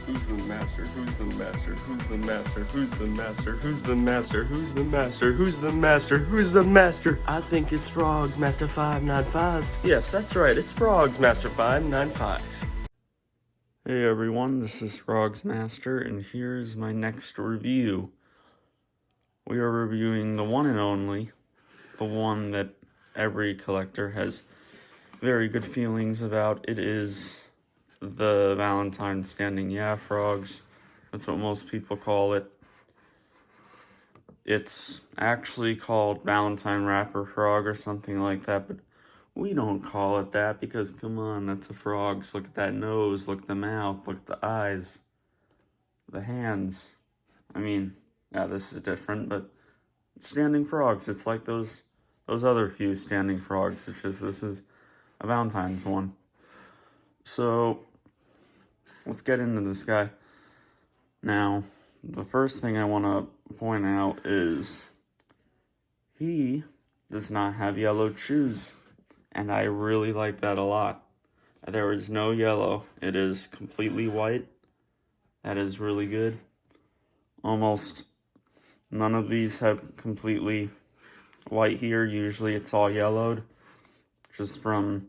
Who's the master? Who's the master? Who's the master? Who's the master? Who's the master? Who's the master? Who's the master? Who's the master? I think it's Frogz, Master 595. Yes, that's right. It's Frogz, Master 595. Hey everyone, this is Frogz Master, and here's my next review. We are reviewing the one and only, the one that every collector has very good feelings about. It is the Valentine Standing Yeah Frogz. That's what most people call it. It's actually called Valentine Wrapper Frog or something like that, but we don't call it that because, come on, that's a frog. Look at that nose, look at the mouth, look at the eyes, the hands. I mean, yeah, this is different, but standing frogs, it's like those other few standing frogs. It's just this is a Valentine's one. So let's get into this guy. Now, the first thing I want to point out is he does not have yellowed shoes, and I really like that a lot. There is no yellow. It is completely white. That is really good. Almost none of these have completely white here. Usually it's all yellowed, just from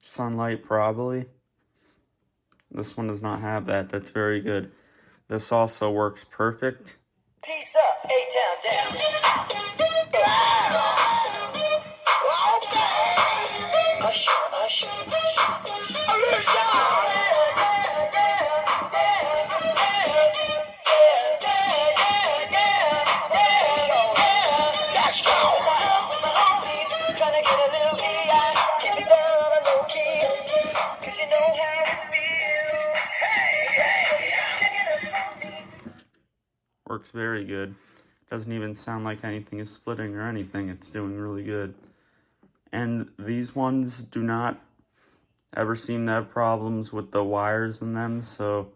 sunlight probably. This one does not have that. That's very good. This also works perfect. Peace up, A-Town down. Usher, usher. Let's go. Trying to get a little VI. Keep it down on a low key. 'Cause you know how it feels. Hey, check it out. Works very good. Doesn't even sound like anything is splitting or anything. It's doing really good. And these ones do not ever seem to have problems with the wires in them, so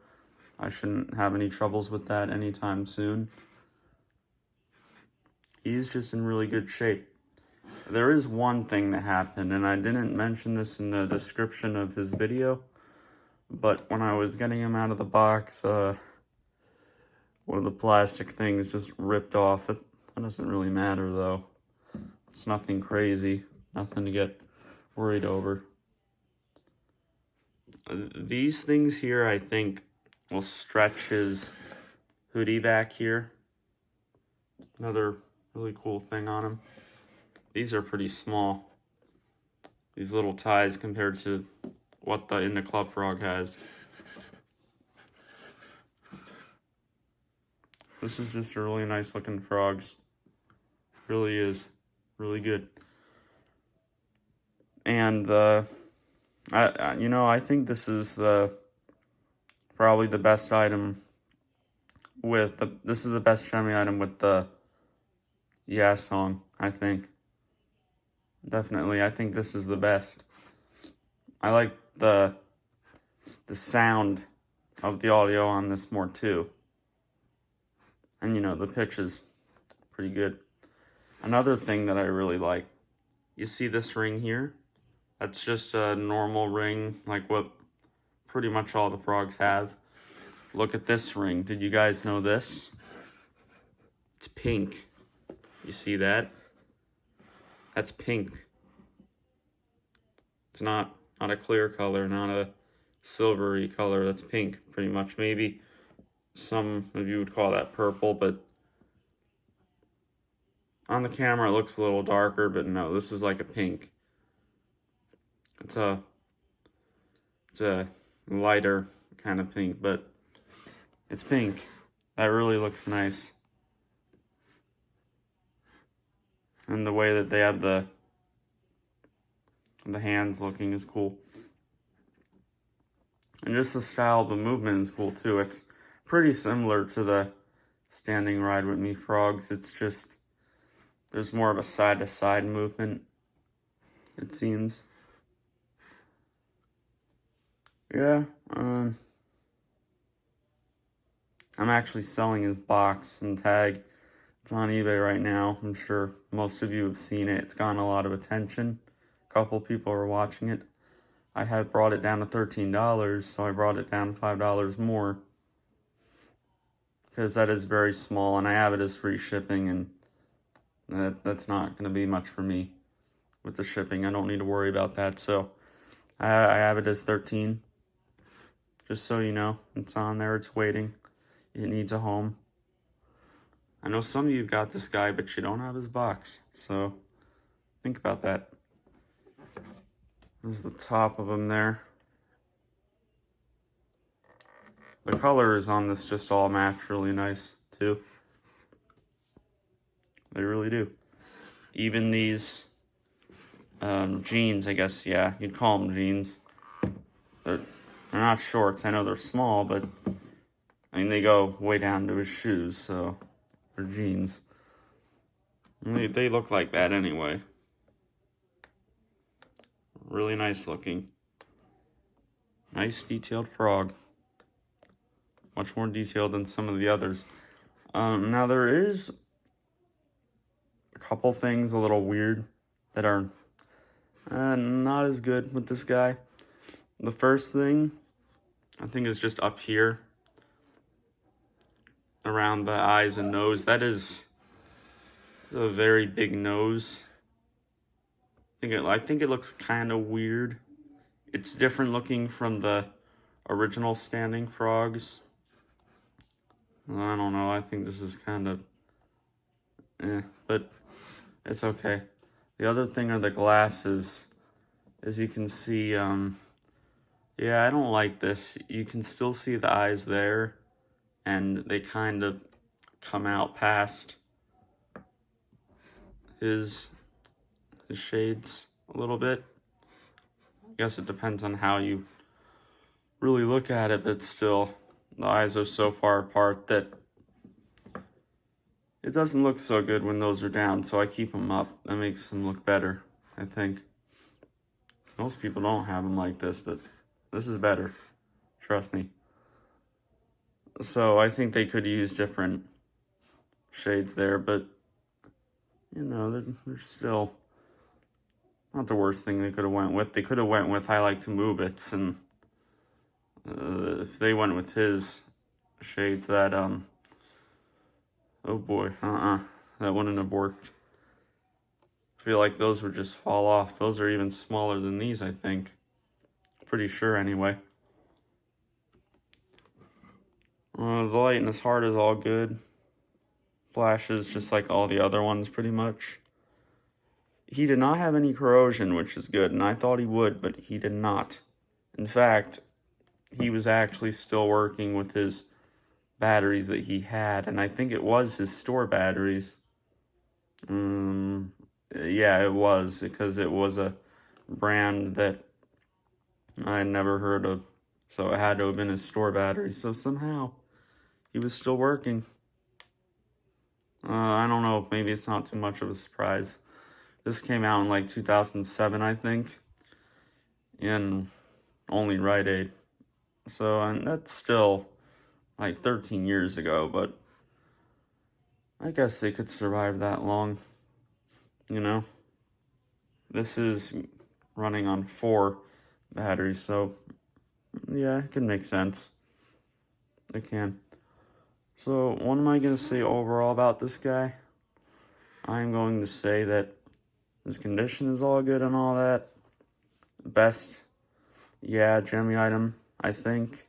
I shouldn't have any troubles with that anytime soon. He's just in really good shape. There is one thing that happened, and I didn't mention this in the description of his video, but when I was getting him out of the box, one of the plastic things just ripped off. That doesn't really matter, though. It's nothing crazy, nothing to get worried over. These things here, I think, will stretch his hoodie back here. Another really cool thing on him. These are pretty small. These little ties compared to what the In the Club Frog has. This is just a really nice looking Frogz. Really is. Really good. And I think this is probably the best item this is the best Gemmy item with the Yeah song, I think. Definitely, I think this is the best. I like the sound of the audio on this more too. And the pitch is pretty good. Another thing that I really like, you see this ring here? That's just a normal ring, like what pretty much all the frogs have. Look at this ring. Did you guys know this? It's pink. You see that? That's pink. It's not a clear color, not a silvery color. That's pink, pretty much. Maybe some of you would call that purple, but on the camera it looks a little darker, but no, this is like a pink. It's a lighter kind of pink, but it's pink. That really looks nice. And the way that they have the hands looking is cool. And just the style of the movement is cool too. It's pretty similar to the Standing Ride With Me Frogz. It's just, there's more of a side-to-side movement, it seems. Yeah, I'm actually selling his box and tag. It's on eBay right now. I'm sure most of you have seen it. It's gotten a lot of attention. A couple people are watching it. I had brought it down to $13, so I brought it down $5 more. Because that is very small, and I have it as free shipping, and that's not going to be much for me with the shipping. I don't need to worry about that, so I have it as 13. Just so you know, it's on there, it's waiting. It needs a home. I know some of you got this guy, but you don't have his box, so think about that. There's the top of him there. The colors on this just all match really nice, too. They really do. Even these jeans, I guess, yeah, you'd call them jeans. They're not shorts. I know they're small, but I mean, they go way down to his shoes, so they're jeans. And they look like that anyway. Really nice looking. Nice detailed frog. Much more detailed than some of the others. Now there is a couple things a little weird that are not as good with this guy. The first thing, I think, is just up here around the eyes and nose. That is a very big nose. I think it looks kind of weird. It's different looking from the original standing frogs. I don't know. I think this is kind of but it's okay. The other thing are the glasses. As you can see, yeah, I don't like this. You can still see the eyes there, and they kind of come out past his shades a little bit. I guess it depends on how you really look at it, but still, the eyes are so far apart that it doesn't look so good when those are down, so I keep them up. That makes them look better, I think. Most people don't have them like this, but this is better. Trust me. So I think they could use different shades there, but, you know, they're still not the worst thing they could have went with. They could have went with I Like to Move It's, and if they went with his shades, that, oh boy, that wouldn't have worked. I feel like those would just fall off. Those are even smaller than these, I think. Pretty sure, anyway. The light in his heart is all good. Flashes just like all the other ones, pretty much. He did not have any corrosion, which is good, and I thought he would, but he did not. In fact, he was actually still working with his batteries that he had, and I think it was his store batteries. Yeah, it was, because it was a brand that I had never heard of, so it had to have been his store batteries. So somehow he was still working. I don't know, maybe it's not too much of a surprise. This came out in like 2007, I think, in only Rite Aid. So, and that's still like 13 years ago, but I guess they could survive that long, you know. This is running on 4 batteries, so yeah, it can make sense. It can. So, what am I going to say overall about this guy? I'm going to say that his condition is all good and all that. Best, yeah, Gemmy item, I think.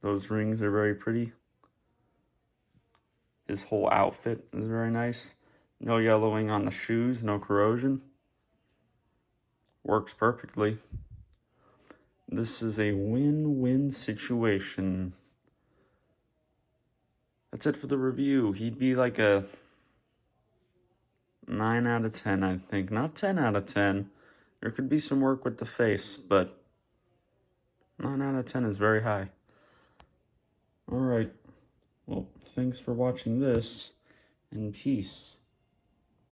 Those rings are very pretty. His whole outfit is very nice. No yellowing on the shoes, no corrosion. Works perfectly. This is a win-win situation. That's it for the review. He'd be like a 9 out of 10, I think. Not 10 out of 10. There could be some work with the face, but 9 out of 10 is very high. Alright. Well, thanks for watching this, and peace.